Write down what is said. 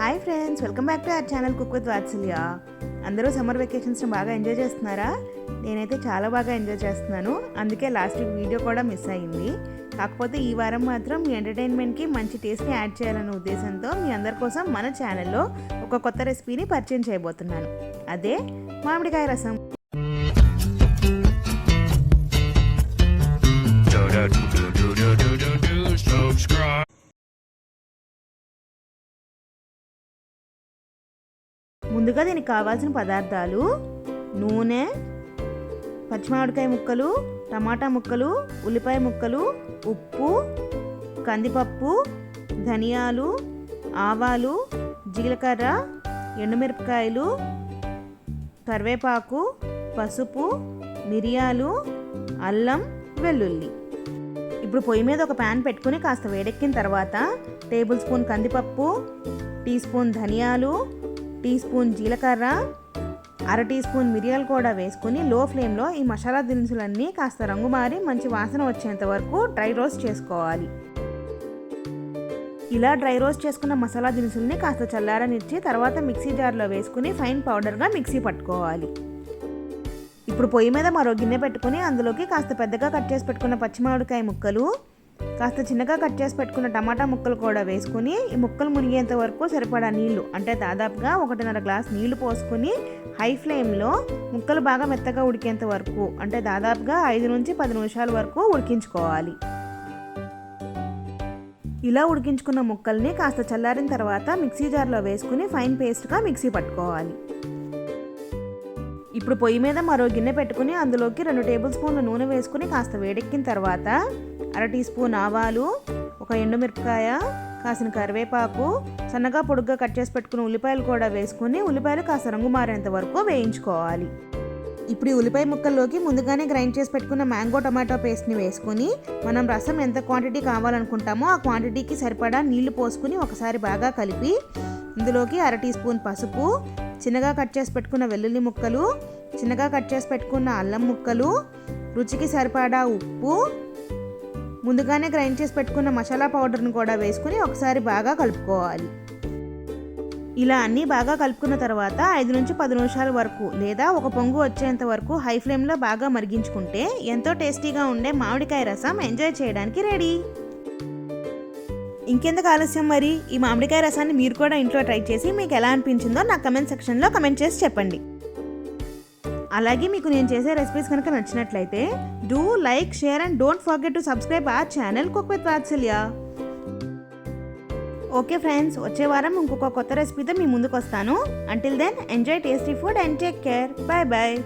Hi friends, welcome back to our channel cook with Vatsalya. అందరూ summer వెకేషన్స్ని బాగా enjoy చేస్తున్నారా? నేనైతే చాలా బాగా ఎంజాయ్ చేస్తున్నాను. అందుకే లాస్ట్ వీక్ వీడియో కూడా మిస్ అయ్యింది. కాకపోతే ఈ వారం మాత్రం మీ ఎంటర్టైన్మెంట్కి మంచి టేస్ట్ని యాడ్ చేయాలనే ఉద్దేశంతో మీ అందరి కోసం మన ఛానల్లో ఒక కొత్త రెసిపీని పరిచయం చేయబోతున్నాను. అదే మామిడికాయ రసం. ముందుగా దీనికి కావాల్సిన పదార్థాలు: నూనె, పచ్చిమామిడికాయ ముక్కలు, టమాటా ముక్కలు, ఉల్లిపాయ ముక్కలు, ఉప్పు, కందిపప్పు, ధనియాలు, ఆవాలు, జీలకర్ర, ఎండుమిరపకాయలు, కరివేపాకు, పసుపు, మిరియాలు, అల్లం, వెల్లుల్లి. ఇప్పుడు పొయ్యి మీద ఒక ప్యాన్ పెట్టుకుని కాస్త వేడెక్కిన తర్వాత టేబుల్ స్పూన్ కందిపప్పు, టీ స్పూన్ ధనియాలు, టీ స్పూన్ జీలకర్ర, అర టీ స్పూన్ మిరియాలు కూడా వేసుకుని లో ఫ్లేమ్లో ఈ మసాలా దినుసులన్నీ కాస్త రంగు మారి మంచి వాసన వచ్చేంత వరకు డ్రై రోస్ట్ చేసుకోవాలి. ఇలా డ్రై రోస్ట్ చేసుకున్న మసాలా దినుసుల్ని కాస్త చల్లారనిచ్చి తర్వాత మిక్సీ జార్లో వేసుకుని ఫైన్ పౌడర్గా మిక్సీ పట్టుకోవాలి. ఇప్పుడు పొయ్యి మీద మరో గిన్నె పెట్టుకుని అందులోకి కాస్త పెద్దగా కట్ చేసి పెట్టుకున్న పచ్చిమామిడికాయ ముక్కలు, కాస్త చిన్నగా కట్ చేసి పెట్టుకున్న టమాటా ముక్కలు కూడా వేసుకుని ఈ ముక్కలు మునిగేంత వరకు సరిపడా నీళ్లు, అంటే దాదాపుగా 1.5 గ్లాస్ నీళ్లు పోసుకుని హై ఫ్లేమ్లో ముక్కలు బాగా మెత్తగా ఉడికేంత వరకు, అంటే దాదాపుగా 5 నుంచి 10 నిమిషాల వరకు ఉడికించుకోవాలి. ఇలా ఉడికించుకున్న ముక్కల్ని కాస్త చల్లారిన తర్వాత మిక్సీ జార్లో వేసుకుని ఫైన్ పేస్ట్గా మిక్సీ పట్టుకోవాలి. ఇప్పుడు పొయ్యి మీద మరో గిన్నె పెట్టుకుని అందులోకి 2 టేబుల్ స్పూన్ల నూనె వేసుకుని కాస్త వేడెక్కిన తర్వాత అర టీ స్పూన్ ఆవాలు, ఒక ఎండుమిరపకాయ, కాసిన కరివేపాకు, సన్నగా పొడుగ్గా కట్ చేసి పెట్టుకున్న ఉల్లిపాయలు కూడా వేసుకుని ఉల్లిపాయలు కాస్త రంగు మారేంత వరకు వేయించుకోవాలి. ఇప్పుడు ఈ ఉల్లిపాయ ముక్కల్లోకి ముందుగానే గ్రైండ్ చేసి పెట్టుకున్న మ్యాంగో టమాటో పేస్ట్ని వేసుకుని మనం రసం ఎంత క్వాంటిటీ కావాలనుకుంటామో ఆ క్వాంటిటీకి సరిపడా నీళ్లు పోసుకుని ఒకసారి బాగా కలిపి ఇందులోకి అర టీ స్పూన్ పసుపు, చిన్నగా కట్ చేసి పెట్టుకున్న వెల్లుల్లి ముక్కలు, చిన్నగా కట్ చేసి పెట్టుకున్న అల్లం ముక్కలు, రుచికి సరిపడా ఉప్పు, ముందుగానే గ్రైండ్ చేసి పెట్టుకున్న మసాలా పౌడర్ని కూడా వేసుకుని ఒకసారి బాగా కలుపుకోవాలి. ఇలా అన్నీ బాగా కలుపుకున్న తర్వాత 5 నుంచి 10 నిమిషాల వరకు లేదా ఒక పొంగు వచ్చేంత వరకు హై ఫ్లేమ్లో బాగా మరిగించుకుంటే ఎంతో టేస్టీగా ఉండే మామిడికాయ రసం ఎంజాయ్ చేయడానికి రెడీ. ఇంకెందుకు ఆలస్యం, మరి ఈ మామిడికాయ రసాన్ని మీరు కూడా ఇంట్లో ట్రై చేసి మీకు ఎలా అనిపించిందో నా కమెంట్ సెక్షన్లో కమెంట్ చేసి చెప్పండి. అలాగే మీకు నేను చేసే రెసిపీస్ కనుక నచ్చినట్లయితే do like, share and don't forget to subscribe our channel cook with Vatsalya. Okay friends, వచ్చే వారం ఇంకొక కొత్త రెసిపీతో మీ ముందుకు వస్తాను. Until then enjoy tasty food and take care. Bye bye.